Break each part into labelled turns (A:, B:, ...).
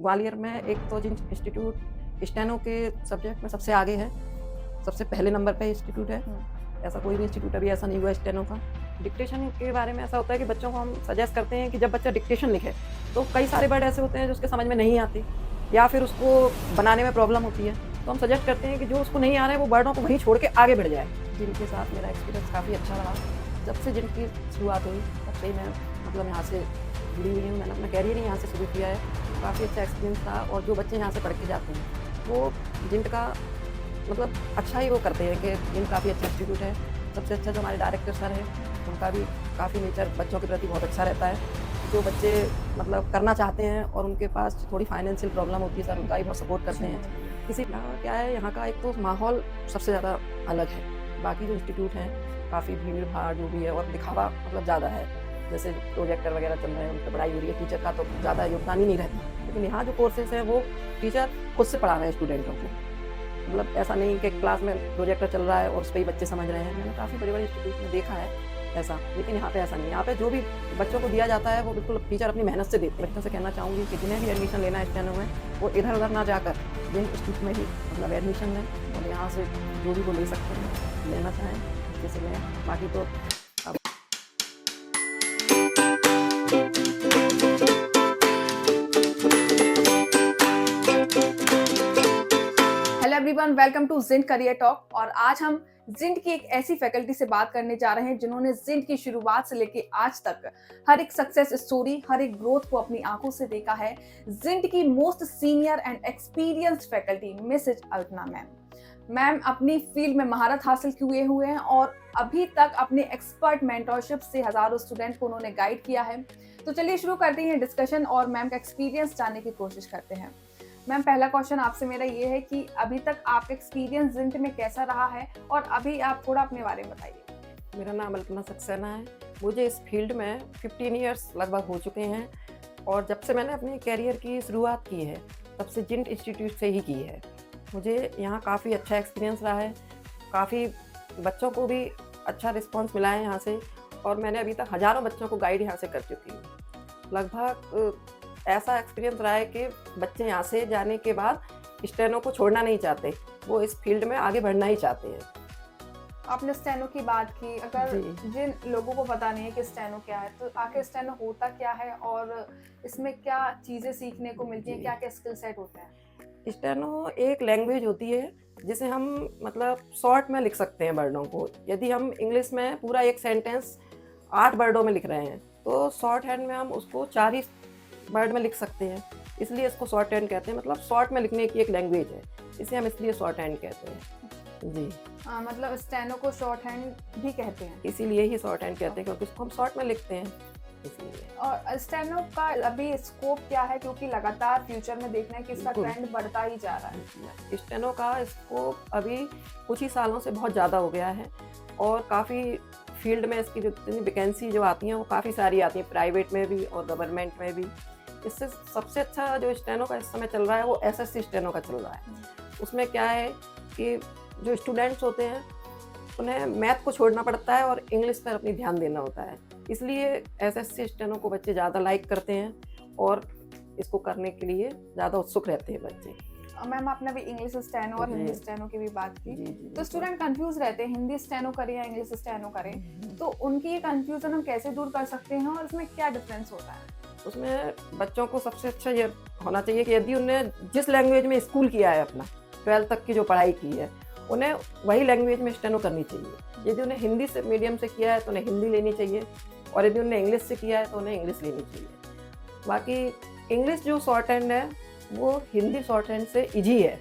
A: ग्वालियर में एक तो जिन इंस्टीट्यूट स्टेनो के सब्जेक्ट में सबसे आगे है, सबसे पहले नंबर पे इंस्टीट्यूट है। ऐसा कोई भी इंस्टीट्यूट अभी ऐसा नहीं हुआ स्टेनो का। डिक्टेशन के बारे में ऐसा होता है कि बच्चों को हम सजेस्ट करते हैं कि जब बच्चा डिक्टेशन लिखे तो कई सारे वर्ड ऐसे होते हैं जो उसके समझ में नहीं आते या फिर उसको बनाने में प्रॉब्लम होती है, तो हम सजेस्ट करते हैं कि जो उसको नहीं आ रहा है वो वर्डों को वहीं छोड़ के आगे बढ़ जाए। जिनके साथ मेरा एक्सपीरियंस काफ़ी अच्छा रहा। जब से जिनकी शुरुआत हुई तब से ही मैं मतलब यहाँ से जुड़ी हुई हूँ। मैंने अपना कैरियर ही यहाँ से शुरू किया है। काफ़ी अच्छा एक्सपीरियंस था और जो बच्चे यहाँ से पढ़ के जाते हैं वो जिंट का मतलब अच्छा ही वो करते हैं कि जिंट काफ़ी अच्छा इंस्टीट्यूट है। सबसे अच्छा जो हमारे डायरेक्टर सर हैं उनका भी काफ़ी नेचर बच्चों के प्रति बहुत अच्छा रहता है। जो बच्चे मतलब करना चाहते हैं और उनके पास थोड़ी फाइनेंशियल प्रॉब्लम होती है, सर उनका ही बहुत सपोर्ट करते हैं। किसी का क्या है, यहाँ का एक तो माहौल सबसे ज़्यादा अलग है। बाकी जो इंस्टीट्यूट हैं काफ़ी भीड़ भाड़ जो भी है और दिखावा मतलब ज़्यादा है। जैसे प्रोजेक्टर वगैरह चल रहे हैं, उन पर पढ़ाई हो रही है, टीचर का तो ज़्यादा योगदान ही नहीं रहता। लेकिन यहाँ जो कोर्सेज हैं वो टीचर खुद से पढ़ा रहे हैं स्टूडेंटों को। मतलब ऐसा नहीं कि क्लास में प्रोजेक्टर चल रहा है और उस पर ही बच्चे समझ रहे हैं। मैंने काफ़ी बड़े-बड़े इंस्टीट्यूट में देखा है ऐसा, लेकिन यहाँ पे ऐसा नहीं है। यहाँ पे जो भी बच्चों को दिया जाता है वो बिल्कुल टीचर अपनी मेहनत से देते हैं। बच्चों से कहना चाहूँगी कि जिन्हें भी एडमिशन लेना है स्टेनो में वो इधर-उधर ना जाकर जिन इंस्टीट्यूट में ही मतलब एडमिशन लें और यहाँ से जो भी वो ले सकते हैं, लेना चाहें जैसे लें। बाकी तो
B: हेलो एवरीवन, वेलकम टू जिंट करियर टॉक। और आज हम जिंट की एक ऐसी फैकल्टी से बात करने जा रहे हैं जिन्होंने जिंट की शुरुआत से लेके आज तक हर एक सक्सेस स्टोरी, हर एक ग्रोथ को अपनी आंखों से देखा है। जिंट की most senior and experienced faculty Mrs Alpana ma'am अपनी फील्ड में महारत हासिल किए हुए हैं और अभी तक अपने एक्सपर्ट मेंटरशिप से हजारों स्टूडेंट को उन्होंने गाइड किया है। तो चलिए शुरू करते हैं डिस्कशन और मैम का एक्सपीरियंस जानने की कोशिश करते हैं। मैम, पहला क्वेश्चन आपसे मेरा ये है कि अभी तक आपका एक्सपीरियंस जिंट में कैसा रहा है और अभी आप थोड़ा अपने बारे में बताइए।
A: मेरा नाम अल्पना सक्सेना है। मुझे इस फील्ड में 15 ईयर्स लगभग हो चुके हैं और जब से मैंने अपने कैरियर की शुरुआत की है तब से जिंट इंस्टीट्यूट से ही की है। मुझे यहाँ काफ़ी अच्छा एक्सपीरियंस रहा है। काफ़ी बच्चों को भी अच्छा रिस्पांस मिला है यहाँ से और मैंने अभी तक हज़ारों बच्चों को गाइड यहाँ से कर चुकी हूँ। लगभग ऐसा एक्सपीरियंस रहा है कि बच्चे यहाँ से जाने के बाद स्टेनो को छोड़ना नहीं चाहते, वो इस फील्ड में आगे बढ़ना ही चाहते हैं।
B: आपने स्टेनो की बात की, अगर जिन लोगों को पता नहीं है कि स्टेनो क्या है तो आखिर स्टेनो होता क्या है और इसमें क्या चीज़ें सीखने को मिलती हैं, क्या क्या स्किल सेट होते हैं?
A: स्टेनो एक लैंग्वेज होती है जिसे हम मतलब शॉर्ट में लिख सकते हैं वर्डों को। यदि हम इंग्लिश में पूरा एक सेंटेंस 8 वर्डों में लिख रहे हैं तो शॉर्ट हैंड में हम उसको 4 ही वर्ड में लिख सकते हैं, इसलिए इसको शॉर्ट हैंड कहते हैं। मतलब शॉर्ट में लिखने की एक लैंग्वेज है, इसे हम इसलिए शॉर्ट हैंड कहते हैं। जी
B: मतलब स्टेनो को शॉर्ट हैंड भी कहते हैं,
A: इसीलिए ही शॉर्ट हैंड कहते हैं क्योंकि उसको हम शॉर्ट में लिखते हैं इसलिए।
B: और स्टेनो का अभी स्कोप क्या है, क्योंकि लगातार फ्यूचर में देखना है कि इसका ट्रेंड बढ़ता ही जा रहा है।
A: स्टेनो का स्कोप अभी कुछ ही सालों से बहुत ज़्यादा हो गया है और काफ़ी फील्ड में इसकी जितनी वैकेंसी जो आती हैं वो काफ़ी सारी आती हैं, प्राइवेट में भी और गवर्नमेंट में भी। इससे सबसे अच्छा जो स्टेनो का इस समय चल रहा है वो एसएससी स्टेनो का चल रहा है। उसमें क्या है कि जो स्टूडेंट्स होते हैं उन्हें मैथ को छोड़ना पड़ता है और इंग्लिश पर अपनी ध्यान देना होता है, इसलिए एसएससी स्टेनो को बच्चे ज़्यादा लाइक करते हैं और इसको करने के लिए ज़्यादा उत्सुक रहते हैं बच्चे।
B: मैम, आपने अभी इंग्लिश स्टेनो और हिंदी स्टेनो की भी बात की, तो स्टूडेंट कंफ्यूज रहते हैं हिंदी स्टेनो करें या इंग्लिश स्टेनो करें, तो उनकी ये कंफ्यूजन हम कैसे दूर कर सकते हैं और इसमें क्या डिफरेंस होता है?
A: उसमें बच्चों को सबसे अच्छा ये होना चाहिए कि यदि उन्हें जिस लैंग्वेज में स्कूल किया है अपना 12th तक की जो पढ़ाई की है उन्हें वही लैंग्वेज में स्टेनो करनी चाहिए। यदि उन्हें हिंदी से मीडियम से किया है तो उन्हें हिंदी लेनी चाहिए और यदि उन्हें इंग्लिश से किया है तो उन्हें इंग्लिश लेनी चाहिए। बाकी इंग्लिश जो शॉर्ट हैंड है वो हिंदी शॉर्ट हैंड से ईजी है,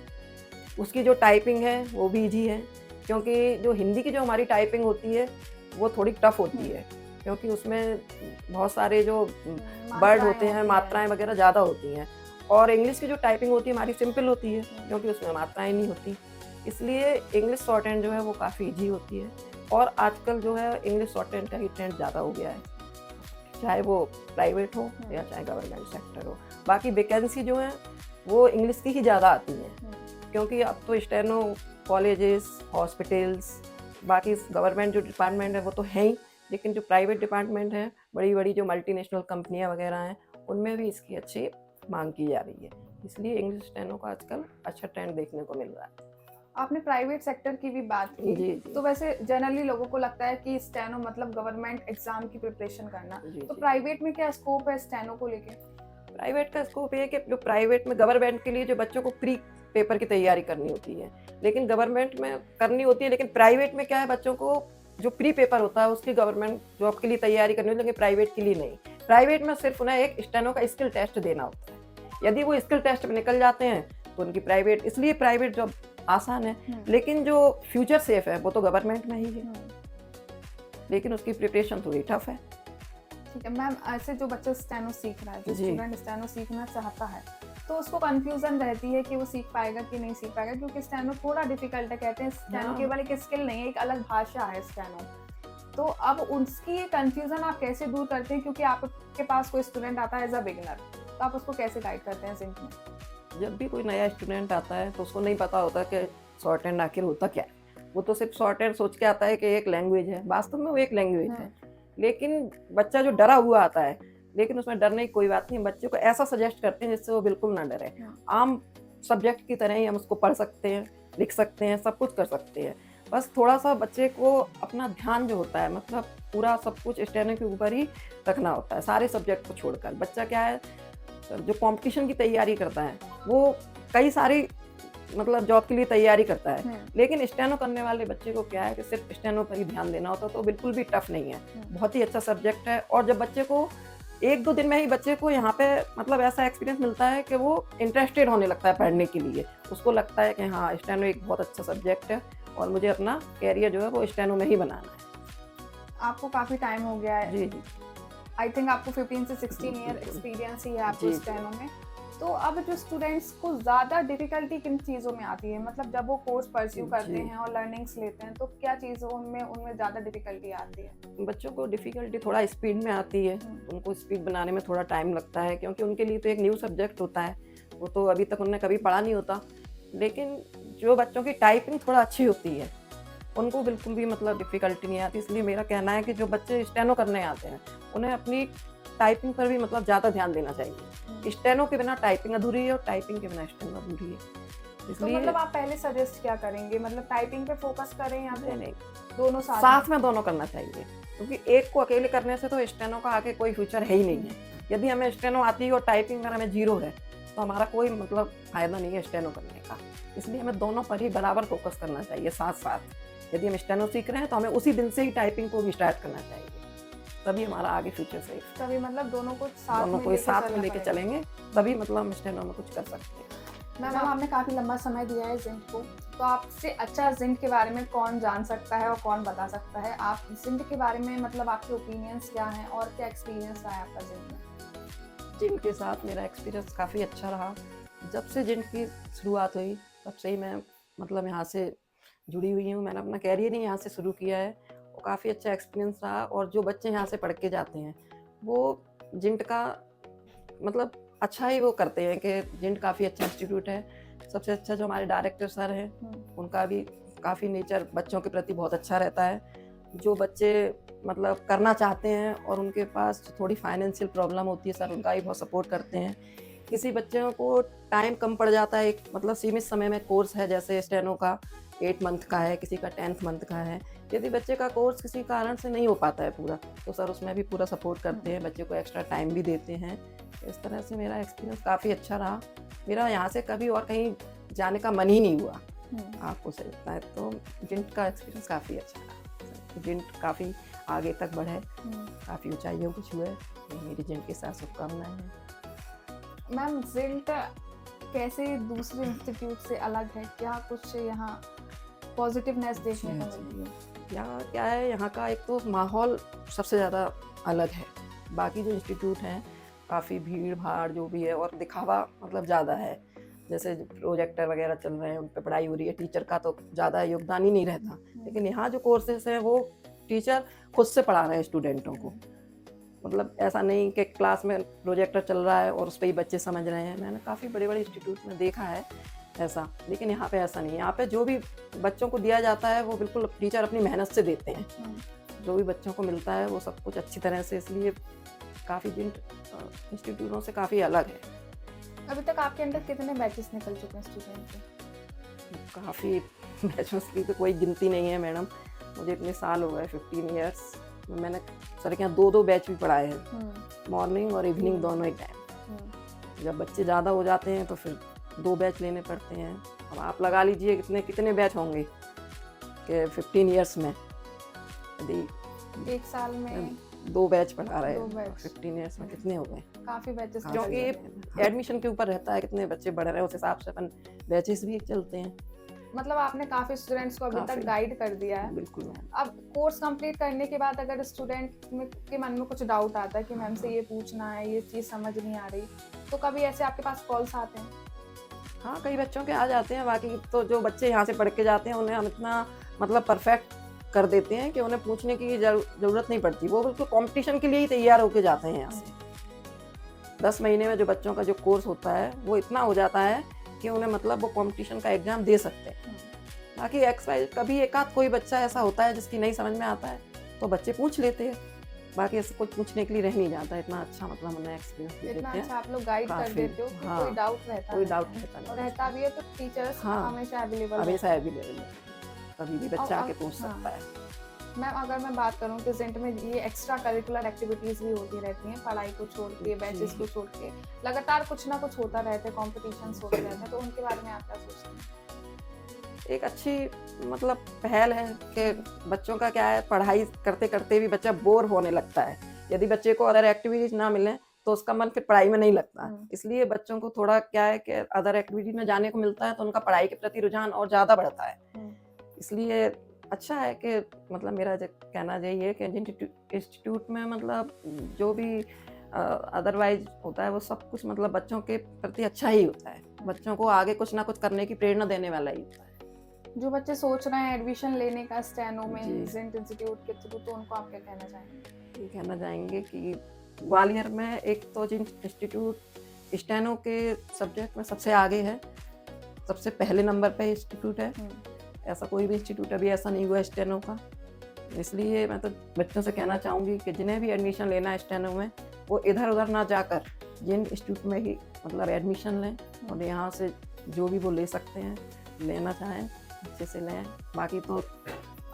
A: उसकी जो टाइपिंग है वो भी ईजी है, क्योंकि जो हिंदी की जो हमारी टाइपिंग होती है वो थोड़ी टफ होती है क्योंकि उसमें बहुत सारे जो वर्ड होते हैं, मात्राएं वगैरह ज़्यादा होती हैं। और इंग्लिश की जो टाइपिंग होती है हमारी सिंपल होती है क्योंकि उसमें मात्राएं नहीं होती, इसलिए इंग्लिश शॉर्ट हैंड जो है वो काफ़ी ईजी होती है। और आजकल जो है इंग्लिश शॉर्ट हैंड का ही ट्रेंड ज़्यादा हो गया है, चाहे वो प्राइवेट हो या चाहे गवर्नमेंट सेक्टर हो। बाकी वैकेंसी जो है वो इंग्लिश की ही ज़्यादा आती हैं क्योंकि अब तो स्टेनो कॉलेजेस, हॉस्पिटल्स, बाकी गवर्नमेंट जो डिपार्टमेंट है वो तो है ही, लेकिन जो प्राइवेट डिपार्टमेंट है, बड़ी बड़ी जो मल्टीनेशनल कंपनियां वगैरह हैं, उनमें भी इसकी अच्छी मांग की जा रही है, इसलिए इंग्लिश स्टेनो का आजकल अच्छा ट्रेंड देखने को मिल रहा है।
B: आपने प्राइवेट सेक्टर की भी बात की,
A: जी जी
B: तो वैसे जनरली लोगों को लगता है कि स्टेनो मतलब गवर्नमेंट एग्जाम की प्रिपरेशन करना,
A: जी
B: तो
A: जी।
B: प्राइवेट में क्या स्कोप है स्टेनो को लेके?
A: प्राइवेट का स्कोप ये है कि जो प्राइवेट में गवर्नमेंट के लिए जो बच्चों को प्री पेपर की तैयारी करनी होती है, लेकिन गवर्नमेंट में करनी होती है, लेकिन प्राइवेट में क्या है, बच्चों को जो प्री पेपर होता है उसकी गवर्नमेंट जॉब के लिए तैयारी करनी होती है, लेकिन प्राइवेट के लिए नहीं। प्राइवेट में सिर्फ उन्हें एक स्टेनो का स्किल टेस्ट देना होता है, यदि वो स्किल टेस्ट में निकल जाते हैं तो उनकी प्राइवेट, इसलिए प्राइवेट जॉब आसान है, लेकिन जो फ्यूचर सेफ है वो तो गवर्नमेंट में ही है, लेकिन उसकी प्रिपरेशन थोड़ी टफ है।
B: ठीक है मैम, ऐसे जो बच्चा स्टेनो सीख रहा है, जो
A: जी।
B: स्टूडेंट स्टेनो सीखना चाहता है, तो उसको कंफ्यूजन रहती है कि वो सीख पाएगा कि नहीं सीख पाएगा, क्योंकि स्टेनो थोड़ा डिफिकल्ट है। कहते हैं स्टेनो
A: हाँ।
B: केवल एक स्किल नहीं है, एक अलग भाषा है स्टेनो। तो अब उसकी ये कंफ्यूजन आप कैसे दूर करते हैं, क्योंकि आपके पास कोई स्टूडेंट आता है एज अ बिगिनर, तो आप उसको कैसे गाइड करते हैं जिंक में?
A: जब भी कोई नया स्टूडेंट आता है तो उसको नहीं पता होता कि शॉर्ट हैंड आखिर होता क्या है, वो तो सिर्फ शॉर्ट हैंड सोच के आता है कि एक लैंग्वेज है, वास्तव में वो एक लैंग्वेज है। लेकिन बच्चा जो डरा हुआ आता है, लेकिन उसमें डरने की कोई बात नहीं, बच्चे को ऐसा सजेस्ट करते हैं जिससे वो बिल्कुल ना डरे। आम सब्जेक्ट की तरह ही हम उसको पढ़ सकते हैं, लिख सकते हैं, सब कुछ कर सकते हैं। बस थोड़ा सा बच्चे को अपना ध्यान जो होता है, मतलब पूरा सब कुछ स्टेनो के ऊपर ही रखना होता है, सारे सब्जेक्ट को छोड़कर। बच्चा क्या है, जो कंपटीशन की तैयारी करता है वो कई सारी मतलब जॉब के लिए तैयारी करता है, लेकिन स्टेनो करने वाले बच्चे को क्या है कि सिर्फ स्टेनो पर ही ध्यान देना होता है, तो बिल्कुल भी टफ नहीं है, बहुत ही अच्छा सब्जेक्ट है। और जब बच्चे को 1-2 दिन में ही बच्चे को यहाँ पे मतलब ऐसा एक्सपीरियंस मिलता है कि वो इंटरेस्टेड होने लगता है पढ़ने के लिए, उसको लगता है कि हाँ स्टेनो एक बहुत अच्छा सब्जेक्ट है और मुझे अपना कैरियर जो है वो स्टेनो में ही बनाना है।
B: आपको काफी टाइम हो गया है,
A: जी जी।
B: आई थिंक आपको 15 से 16 ईयर
A: जी।
B: एक्सपीरियंस ही है आपको
A: जी।
B: स्टेनो में। तो अब जो स्टूडेंट्स को ज़्यादा डिफिकल्टी किन चीज़ों में आती है, मतलब जब वो कोर्स परस्यू करते
A: जी।
B: हैं और लर्निंग्स लेते हैं, तो क्या चीज़ों उनमें ज़्यादा डिफिकल्टी आती है?
A: बच्चों को डिफ़िकल्टी थोड़ा स्पीड में आती है, उनको स्पीड बनाने में थोड़ा टाइम लगता है, क्योंकि उनके लिए तो एक न्यू सब्जेक्ट होता है, वो तो अभी तक उन्होंने कभी पढ़ा नहीं होता। लेकिन जो बच्चों की टाइपिंग थोड़ा अच्छी होती है, उनको बिल्कुल भी मतलब डिफ़िकल्टी नहीं आती। इसलिए मेरा कहना है कि जो बच्चे स्टेनो करने आते हैं, उन्हें अपनी टाइपिंग पर भी मतलब ज़्यादा ध्यान देना चाहिए। स्टेनो के बिना टाइपिंग अधूरी है और टाइपिंग के बिना स्टेनो अधूरी है।
B: तो
A: इसलिए
B: मतलब आप पहले सजेस्ट क्या करेंगे, मतलब टाइपिंग पे फोकस करें या फिर
A: नहीं,
B: दोनों
A: साथ में दोनों करना चाहिए, क्योंकि एक को अकेले करने से तो स्टेनो का आगे कोई फ्यूचर है ही नहीं है। यदि हमें स्टेनो आती है और टाइपिंग में हमें जीरो है, तो हमारा कोई मतलब फायदा नहीं है स्टेनो करने का। इसलिए हमें दोनों पर ही बराबर फोकस करना चाहिए साथ साथ। यदि हम स्टेनो सीख रहे हैं तो हमें उसी दिन से ही टाइपिंग को भी स्टार्ट करना चाहिए, तभी हमारा आगे फ्यूचर सेफ।
B: तभी मतलब दोनों को
A: दोनों को साथ में लेके चलेंगे, तभी मतलब हम स्टेनो में कुछ कर सकते हैं।
B: मैम आपने काफ़ी लंबा समय दिया है जिंक को, तो आपसे अच्छा जिंक के बारे में कौन जान सकता है और कौन बता सकता है? आप जिंक के बारे में मतलब आपके ओपिनियंस क्या हैं और क्या एक्सपीरियंस रहा है आपका जिंक में?
A: जिंक के साथ मेरा एक्सपीरियंस काफ़ी अच्छा रहा। जब से जिंक की शुरुआत हुई तब से ही मैं मतलब यहाँ से जुड़ी हुई हूँ, मैंने अपना कैरियर ही यहाँ से शुरू किया है और काफ़ी अच्छा एक्सपीरियंस रहा। और जो बच्चे यहाँ से पढ़ के जाते हैं वो जिंक का मतलब अच्छा ही वो करते हैं कि जिंक काफ़ी अच्छा इंस्टीट्यूट है। सबसे अच्छा जो हमारे डायरेक्टर सर हैं, उनका भी काफ़ी नेचर बच्चों के प्रति बहुत अच्छा रहता है। जो बच्चे मतलब करना चाहते हैं और उनके पास थोड़ी फाइनेंशियल प्रॉब्लम होती है, सर उनका भी बहुत सपोर्ट करते हैं। किसी बच्चों को टाइम कम पड़ जाता है, एक मतलब सीमित समय में कोर्स है, जैसे स्टेनो का 8 मंथ का है, किसी का 10th मंथ का है। यदि बच्चे का कोर्स किसी कारण से नहीं हो पाता है पूरा, तो सर उसमें भी पूरा सपोर्ट करते हैं, बच्चे को एक्स्ट्रा टाइम भी देते हैं। इस तरह से मेरा एक्सपीरियंस काफ़ी अच्छा रहा। मेरा यहाँ से कभी और कहीं जाने का मन ही नहीं हुआ, आपको सही बताएं तो जिंक का एक्सपीरियंस काफ़ी अच्छा रहा। जिंक काफ़ी आगे तक बढ़े, काफ़ी ऊंचाइयों को छुए, मेरी जिंक के साथ शुभकामनाएं हैं।
B: मैम जिंक कैसे दूसरे इंस्टीट्यूट से अलग है, क्या कुछ यहाँ पॉजिटिवनेस देखने को मिलती है?
A: यहाँ क्या है, यहाँ का एक तो माहौल सबसे ज़्यादा अलग है। बाकी जो इंस्टीट्यूट हैं काफ़ी भीड़ भाड़ जो भी है और दिखावा मतलब ज़्यादा है, जैसे प्रोजेक्टर वगैरह चल रहे हैं, उन पर पढ़ाई हो रही है, टीचर का तो ज़्यादा योगदान ही नहीं रहता। लेकिन यहाँ जो कोर्सेज हैं वो टीचर खुद से पढ़ा रहे हैं स्टूडेंटों को, मतलब ऐसा नहीं कि क्लास में प्रोजेक्टर चल रहा है और उस पर ही बच्चे समझ रहे हैं। मैंने काफ़ी बड़े बड़े इंस्टीट्यूट में देखा है ऐसा, लेकिन यहाँ पे ऐसा नहीं है। यहाँ पे जो भी बच्चों को दिया जाता है वो बिल्कुल टीचर अपनी मेहनत से देते हैं, जो भी बच्चों को मिलता है वो सब कुछ अच्छी तरह से, इसलिए काफ़ी जिन इंस्टीट्यूटों से काफ़ी अलग है।
B: अभी तक आपके अंदर कितने बैचेस निकल चुके हैं स्टूडेंट के?
A: काफ़ी बैचों की तो कोई गिनती नहीं है मैडम। मुझे इतने साल हो गए 15 ईयर्स। मैंने सर के यहाँ 2-2 बैच भी पढ़ाए हैं, मॉर्निंग और इवनिंग दोनों ही टाइम। जब बच्चे ज़्यादा हो जाते हैं तो फिर 2 बैच लेने पड़ते हैं। अब आप लगा लीजिए कितने कितने बैच होंगे कि 15 ईयर्स में यदि
B: एक साल में
A: 2 बैच पढ़ा रहे
B: 2
A: हैं
B: बैच।
A: 15 ईयर्स में कितने हो गए?
B: काफी बैचेस
A: क्योंकि एडमिशन के ऊपर रहता है कितने बच्चे बढ़ रहे हैं, उस हिसाब से अपन बैचेस भी चलते हैं।
B: मतलब आपने काफी स्टूडेंट्स को अभी तक
A: काफी।
B: गाइड कर दिया है।
A: बिल्कुल मैम।
B: अब कोर्स कंप्लीट करने के बाद अगर स्टूडेंट के मन में कुछ डाउट आता है कि मैम से ये पूछना है, ये चीज़ समझ नहीं आ रही, तो कभी ऐसे आपके पास कॉल्स आते हैं?
A: हाँ, कई बच्चों के आ जाते हैं। बाकी तो जो बच्चे यहाँ से पढ़ के जाते हैं उन्हें हम इतना मतलब परफेक्ट कर देते हैं कि उन्हें पूछने की ज़रूरत नहीं पड़ती। वो बिल्कुल कॉम्पिटिशन के लिए ही तैयार होके जाते हैं यहाँ से। 10 महीने में जो बच्चों का जो कोर्स होता है वो इतना हो जाता है कि उन्हें मतलब वो कॉम्पिटिशन का एग्ज़ाम दे सकते हैं। बाकी एक्सवाइज कभी एक आध कोई बच्चा ऐसा होता है जिसकी नहीं समझ में आता है तो बच्चे पूछ लेते हैं। बाकी ऐसे कुछ पूछने के लिए रह नहीं जाता। इतना अच्छा मतलब उन्हें एक्सपीरियंस देते
B: इतना
A: हैं।
B: अच्छा आप लोग गाइड कर
A: काफी।
B: देते हो कि
A: हाँ,
B: कोई डाउट रहता
A: कोई
B: नहीं
A: डाउट
B: है।
A: रहता
B: और
A: नहीं।
B: रहता भी है तो टीचर्स
A: हाँ,
B: हमेशा अवेलेबल
A: हमेशा अवेलेबल है। कभी भी बच्चा आके पूछ
B: हाँ।
A: सकता है।
B: मैम अगर मैं बात करूँ कि जिंट में ये एक्स्ट्रा करिकुलर एक्टिविटीज भी होती रहती हैं, पढ़ाई को छोड़ के, बैचेस को छोड़ के लगातार कुछ ना कुछ होता रहता है, कॉम्पिटिशन्स होते रहते हैं, तो उनके बारे में आप क्या सोचते हैं?
A: एक अच्छी मतलब पहल है कि बच्चों का क्या है, पढ़ाई करते करते भी बच्चा बोर होने लगता है। यदि बच्चे को अदर एक्टिविटीज ना मिले तो उसका मन फिर पढ़ाई में नहीं लगता। इसलिए बच्चों को थोड़ा क्या है कि अदर एक्टिविटीज में जाने को मिलता है तो उनका पढ़ाई के प्रति रुझान और ज़्यादा बढ़ता है। इसलिए अच्छा है कि मतलब मेरा जो कहना यही है कि इंस्टीट्यूट में मतलब जो भी अदरवाइज होता है वो सब कुछ मतलब बच्चों के प्रति अच्छा ही होता है। बच्चों को आगे कुछ ना कुछ करने की प्रेरणा देने वाला ही होता है।
B: जो बच्चे सोच रहे हैं एडमिशन लेने का स्टेनो में
A: जी।
B: जिंट इंस्टीट्यूट के थ्रू, तो उनको आप क्या कहना चाहेंगे?
A: ये कहना चाहेंगे कि ग्वालियर में एक तो जिन इंस्टीट्यूट स्टेनो के सब्जेक्ट में सबसे आगे है, सबसे पहले नंबर पे इंस्टीट्यूट है। ऐसा कोई भी इंस्टीट्यूट अभी ऐसा नहीं हुआ स्टेनो का। इसलिए मैं तो बच्चों से कहना चाहूँगी कि जिन्हें भी एडमिशन लेना है स्टेनो में वो इधर उधर ना जाकर जिन इंस्टीट्यूट में ही मतलब एडमिशन लें और यहाँ से जो भी वो ले सकते हैं, लेना चाहें अच्छे से लें। बाकी तो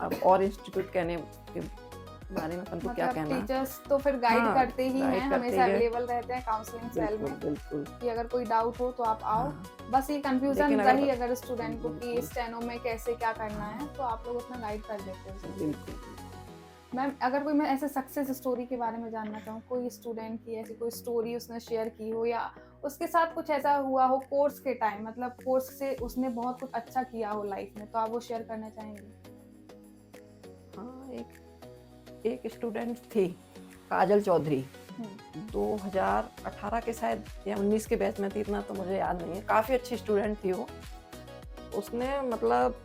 A: अब और इंस्टीट्यूट कहने के बारे में अपन को क्या कहना।
B: टीचर्स तो फिर गाइड
A: हाँ,
B: करते ही
A: गाइड
B: हैं,
A: करते
B: हमेशा
A: ही हैं।
B: अवेलेबल रहते हैं काउंसलिंग सेल
A: बिल्कुल
B: में
A: बिल्कुल।
B: कि अगर कोई डाउट हो तो आप आओ।
A: हाँ,
B: बस ये कंफ्यूजन
A: लेकिन अगर-
B: रही अगर स्टूडेंट को कि
A: बिल्कुल।
B: स्टेनो में कैसे क्या करना है, तो आप लोग उतना गाइड कर देते हो।
A: बिल्कुल।
B: मैम अगर कोई मैं ऐसे सक्सेस स्टोरी के बारे में जानना चाहूँ, कोई स्टूडेंट की ऐसी कोई स्टोरी उसने शेयर की हो या उसके साथ कुछ ऐसा हुआ हो कोर्स के टाइम, मतलब कोर्स से उसने बहुत कुछ अच्छा किया हो लाइफ में, तो आप वो शेयर करना चाहेंगे?
A: हाँ, एक स्टूडेंट थी काजल चौधरी, 2018 के शायद या 19 के बैच में थी, इतना तो मुझे याद नहीं है। काफ़ी अच्छी स्टूडेंट थी वो। उसने मतलब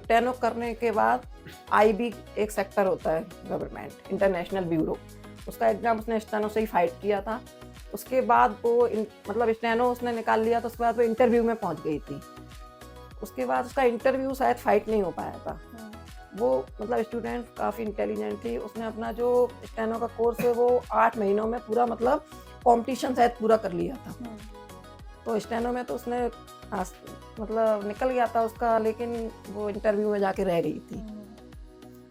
A: टेनो करने के बाद IB एक सेक्टर होता है गवर्नमेंट इंटरनेशनल ब्यूरो, उसका एग्ज़ाम उसने स्टेनो से ही फाइट किया था। उसके बाद वो मतलब स्टेनो उसने निकाल लिया तो उसके बाद वो इंटरव्यू में पहुंच गई थी। उसके बाद उसका इंटरव्यू शायद फाइट नहीं हो पाया था। वो मतलब स्टूडेंट काफ़ी इंटेलिजेंट थी। उसने अपना जो स्टेनो का कोर्स है वो 8 महीनों में पूरा मतलब कंपटीशन शायद पूरा कर लिया था। तो स्टेनो में तो उसने मतलब निकल गया था उसका, लेकिन वो इंटरव्यू में जाके रह गई थी।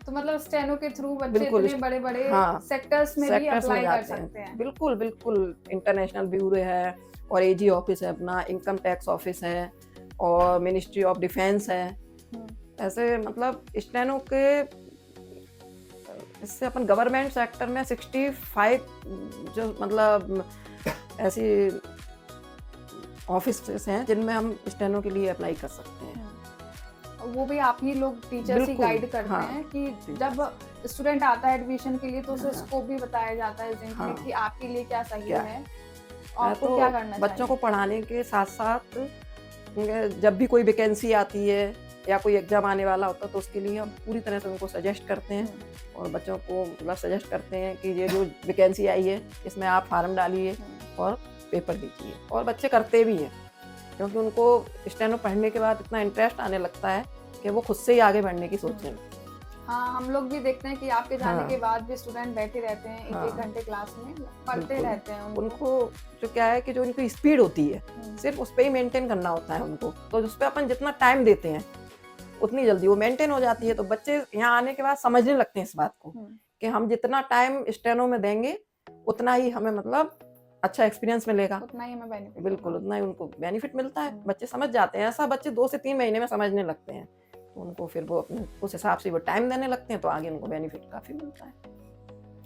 B: तो मतलब स्टेनो के थ्रू बच्चे
A: बिल्कुल,
B: इतने बड़े बड़े
A: हाँ,
B: सेक्टर्स में भी
A: सेक्टर्स में
B: अप्लाई कर
A: जाते हैं।
B: सकते हैं।
A: बिल्कुल बिल्कुल। इंटरनेशनल ब्यूरो है और AG ऑफिस है, अपना इनकम टैक्स ऑफिस है और मिनिस्ट्री ऑफ डिफेंस है। ऐसे मतलब स्टेनो के इससे अपन गवर्नमेंट सेक्टर में 65 जो मतलब ऐसी ऑफिस हैं जिनमें हम स्टेनो के लिए अप्लाई कर सकते हैं।
B: वो भी आप ही लोग टीचर्स ही
A: बिल्कुल,
B: गाइड करते
A: हाँ,
B: हैं कि जब स्टूडेंट आता है एडमिशन के लिए तो उसे
A: हाँ।
B: स्कोप भी बताया जाता है जिंक में
A: हाँ।
B: कि आपके लिए क्या सही
A: क्या
B: है,
A: मैं
B: आपको
A: तो
B: क्या करना
A: बच्चों को
B: चाहिए।
A: पढ़ाने के साथ साथ जब भी कोई वैकेंसी आती है या कोई एग्जाम आने वाला होता है तो उसके लिए हम पूरी तरह से उनको सजेस्ट करते हैं और बच्चों को मतलब सजेस्ट करते हैं कि ये जो वैकेंसी आई है इसमें आप फार्म डालिए और पेपर दीजिए। और बच्चे करते भी हैं क्योंकि उनको स्टेनो पढ़ने के बाद इतना इंटरेस्ट आने लगता है कि वो खुद से ही आगे बढ़ने की सोचने लगते हैं।
B: हाँ, हम लोग भी देखते हैं कि आपके जाने
A: हाँ।
B: के बाद भी स्टूडेंट बैठे रहते हैं एक
A: हाँ।
B: घंटे क्लास में, पढ़ते
A: बिल्कुल।
B: रहते हैं
A: उनको जो क्या है कि जो उनकी स्पीड होती है,
B: हम्म,
A: सिर्फ़ उस पे ही मेंटेन करना होता है उनको। तो उस पे अपन जितना टाइम देते हैं, उतनी जल्दी वो मेंटेन हो जाती है। तो बच्चे यहाँ आने के बाद समझने लगते हैं इस बात को
B: हम्म,
A: कि हम जितना टाइम स्टेनो में देंगे, उतना ही हमें मतलब अच्छा एक्सपीरियंस मिलेगा।
B: उतना ही हमें बेनिफिट
A: बिल्कुल, उतना ही उनको बेनिफिट मिलता है।
B: हम्म।
A: बच्चे समझ जाते हैं। ऐसा बच्चे 2 से 3 महीने में समझने लगते हैं। तो उनको फिर वो अपने उस हिसाब से वो टाइम देने लगते हैं, तो आगे उनको बेनिफिट काफ़ी मिलता है।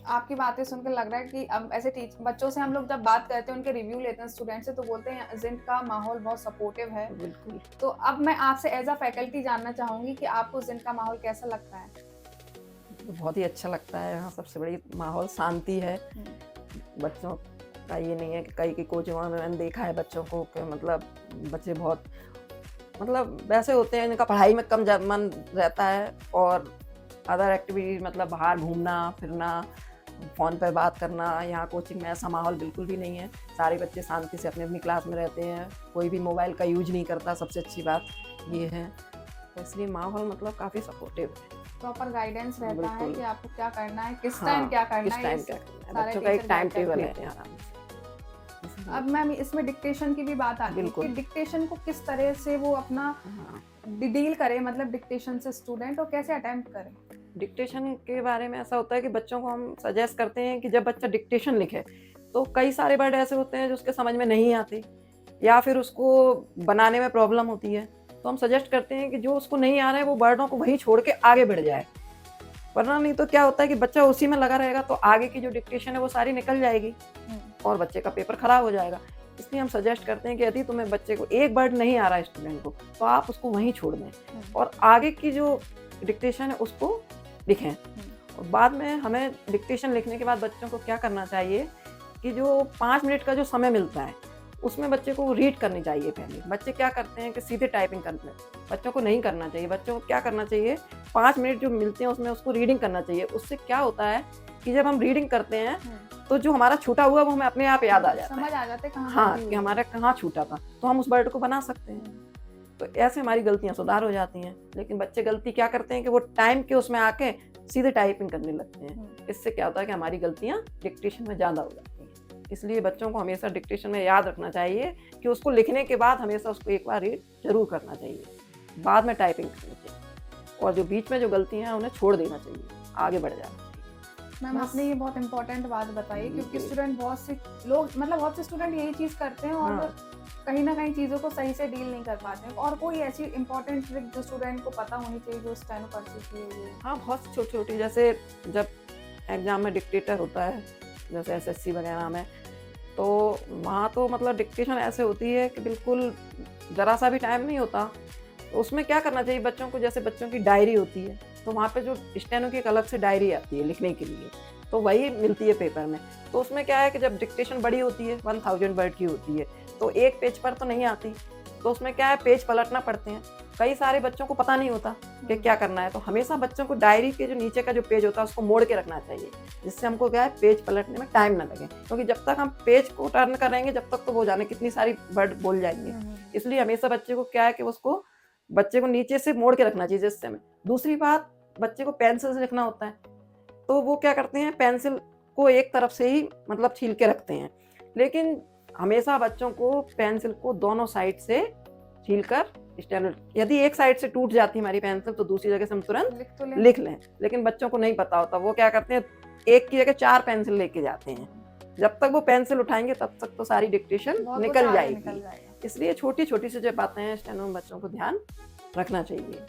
B: आपकी बातें सुनकर लग रहा है कि अब ऐसे बच्चों से हम लोग जब बात करते हैं, उनके रिव्यू लेते हैं स्टूडेंट से, तो बोलते हैं जिंट का माहौल बहुत सपोर्टिव है।
A: बिल्कुल।
B: तो अब मैं आपसे एज अ फैकल्टी जानना चाहूंगी कि आपको जिंट का माहौल कैसा लगता है?
A: तो बहुत ही अच्छा लगता है। यहाँ सबसे बड़ी माहौल शांति है। बच्चों का ये नहीं है कि कई की कोचिंगों में मैंने देखा है बच्चों को कि मतलब बच्चे बहुत मतलब वैसे होते हैं जिनका पढ़ाई में कम मन रहता है और अदर एक्टिविटीज मतलब बाहर घूमना फिरना फ़ोन पर बात करना। यहाँ कोचिंग में ऐसा माहौल बिल्कुल भी नहीं है। सारे बच्चे शांति से अपनी अपनी क्लास में रहते हैं। कोई भी मोबाइल का यूज नहीं करता, सबसे अच्छी बात ये है। तो इसलिए माहौल मतलब काफ़ी सपोर्टिव है।
B: प्रॉपर गाइडेंस रहता है
A: बिल्कुल।
B: कि आपको क्या करना है, किस
A: हाँ,
B: टाइम क्या करना
A: किस
B: है,
A: टाइम
B: ये
A: क्या करना है।
B: सारे
A: बच्चों का एक
B: टीचर
A: टाइम
B: गाइड
A: टेबल
B: करते
A: है
B: हैं।
A: आराम से। इसलिए-
B: अब मैम इसमें डिक्टेशन की भी बात आती है
A: बिल्कुल।
B: कि डिक्टेशन को किस तरह से वो अपना
A: हाँ,
B: डील करे, मतलब डिक्टेशन से स्टूडेंट, और कैसे अटेम्प्ट करे?
A: डिक्टेशन के बारे में ऐसा होता है कि बच्चों को हम सजेस्ट करते हैं कि जब बच्चा डिक्टेशन लिखे तो कई सारे वर्ड ऐसे होते हैं जो उसके समझ में नहीं आते या फिर उसको बनाने में प्रॉब्लम होती है। तो हम सजेस्ट करते हैं कि जो उसको नहीं आ रहा है वो वर्डों को वहीं छोड़ के आगे बढ़ जाए। वरना नहीं तो क्या होता है कि बच्चा उसी में लगा रहेगा तो आगे की जो डिक्टेशन है वो सारी निकल जाएगी और बच्चे का पेपर खराब हो जाएगा। इसलिए हम सजेस्ट करते हैं कि यदि तुम्हें बच्चे को एक वर्ड नहीं आ रहा है स्टूडेंट को तो आप उसको वहीं छोड़ दें और आगे की जो डिक्टेशन है उसको लिखें। और बाद में हमें डिक्टेशन लिखने के बाद बच्चों को क्या करना चाहिए कि जो 5 मिनट का जो समय मिलता है उसमें बच्चे को रीड करनी चाहिए। पहले बच्चे क्या करते हैं कि सीधे टाइपिंग करते हैं, बच्चों को नहीं करना चाहिए। बच्चों को क्या करना चाहिए 5 मिनट जो मिलते हैं उसमें उसको रीडिंग करना चाहिए। उससे क्या होता है कि जब हम रीडिंग करते हैं तो जो हमारा छूटा हुआ वो हमें अपने आप याद आ जाता है।
B: समझ आ जाते कहाँ
A: हाँ
B: गलती
A: कि
B: हुई।
A: हमारा कहाँ छूटा था तो हम उस वर्ड को बना सकते हैं। तो ऐसे हमारी गलतियां सुधार हो जाती हैं। लेकिन बच्चे गलती क्या करते हैं कि वो टाइम के उसमें आके सीधे टाइपिंग करने लगते हैं। इससे क्या होता है कि हमारी गलतियां डिक्टेशन में ज़्यादा हो जाती हैं। इसलिए बच्चों को हमेशा डिक्टेशन में याद रखना चाहिए कि उसको लिखने के बाद हमेशा उसको एक बार रीड जरूर करना चाहिए, बाद में टाइपिंग करनी चाहिए और जो बीच में जो गलतियां हैं उन्हें छोड़ देना चाहिए, आगे बढ़ जाना चाहिए।
B: मैम आपने ये बहुत इंपॉर्टेंट बात बताई, क्योंकि स्टूडेंट बहुत से लोग मतलब बहुत से स्टूडेंट यही चीज करते हैं और
A: हाँ।
B: कहीं ना कहीं चीज़ों को सही से डील नहीं कर पाते हैं। और कोई ऐसी इंपॉर्टेंट ट्रिक जो स्टूडेंट को पता होनी चाहिए जो स्टेनो परचेज के लिए?
A: हाँ, बहुत छोटी छोटी, जैसे जब एग्जाम में डिक्टेटर होता है जैसे एसएससी वगैरह में, तो वहाँ तो मतलब डिक्टेशन ऐसे होती है कि बिल्कुल ज़रा सा भी टाइम नहीं होता। तो उसमें क्या करना चाहिए बच्चों को, जैसे बच्चों की डायरी होती है तो वहाँ पे जो स्टेनो की एक अलग से डायरी आती है लिखने के लिए, तो वही मिलती है पेपर में। तो उसमें क्या है कि जब डिक्टेशन बड़ी होती है 1000 वर्ड की होती है तो एक पेज पर तो नहीं आती, तो उसमें क्या है पेज पलटना पड़ते हैं। कई सारे बच्चों को पता नहीं होता कि क्या करना है, तो हमेशा बच्चों को डायरी के जो नीचे का जो पेज होता है उसको मोड़ के रखना चाहिए, जिससे हमको क्या है पेज पलटने में टाइम ना लगे। क्योंकि जब तक हम पेज को टर्न करेंगे जब तक तो वो जाने कितनी सारी वर्ड बोल जाएंगे। इसलिए हमेशा बच्चे को क्या है कि उसको बच्चे को नीचे से मोड़ के रखना चाहिए जिससे में। दूसरी बात, बच्चे को पेंसिल से लिखना होता है तो वो क्या करते हैं पेंसिल को एक तरफ से ही मतलब छील के रखते हैं, लेकिन हमेशा बच्चों को पेंसिल को दोनों साइड से छील कर स्टैंडर्ड, यदि एक साइड से टूट जाती है हमारी पेंसिल तो दूसरी जगह से हम तुरंत लिख लें। लेकिन बच्चों को नहीं पता होता, वो क्या करते हैं एक की जगह 4 पेंसिल लेके जाते हैं। जब तक वो पेंसिल उठाएंगे तब तक तो सारी डिक्टेशन निकल जाएगी। इसलिए छोटी छोटी सी जो बातें हैं स्टेनो में बच्चों को ध्यान रखना चाहिए।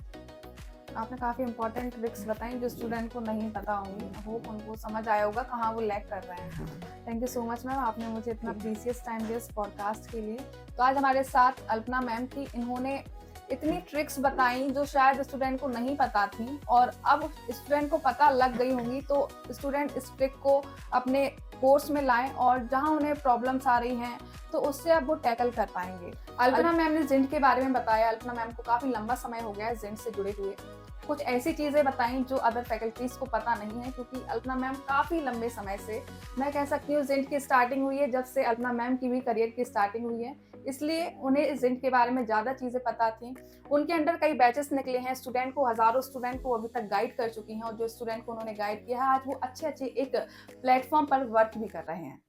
B: आपने काफ़ी इंपॉर्टेंट ट्रिक्स बताई जो स्टूडेंट को नहीं पता होंगी, होप उनको समझ आया होगा कहाँ वो लैग कर रहे हैं। Thank you so much ma'am, आपने मुझे इतना प्रीशियस टाइम दिया इस पॉडकास्ट के लिए। तो आज हमारे साथ अल्पना मैम थी, इन्होंने इतनी ट्रिक्स बताई जो शायद स्टूडेंट को नहीं पता थी और अब स्टूडेंट को पता लग गई होंगी, तो स्टूडेंट इस ट्रिक को अपने कोर्स में लाएं और जहां उन्हें प्रॉब्लम्स आ रही हैं तो उससे अब वो टैकल कर पाएंगे। अल्पना मैम ने जिंट के बारे में बताया। अल्पना मैम को काफ़ी लंबा समय हो गया है जिंट से जुड़े हुए कुछ ऐसी चीज़ें बताएं जो अदर फैकल्टीज़ को पता नहीं है, क्योंकि अल्पना मैम काफ़ी लंबे समय से, मैं कह सकती हूँ, जिंट की स्टार्टिंग हुई है जब से अल्पना मैम की भी करियर की स्टार्टिंग हुई है, इसलिए उन्हें जिंट के बारे में ज़्यादा चीज़ें पता थी। उनके अंडर कई बैचेस निकले हैं, स्टूडेंट को, हज़ारों स्टूडेंट को अभी तक गाइड कर चुकी हैं, और जो स्टूडेंट को उन्होंने गाइड किया है आज वो अच्छे एक प्लेटफॉर्म पर वर्क भी कर रहे हैं।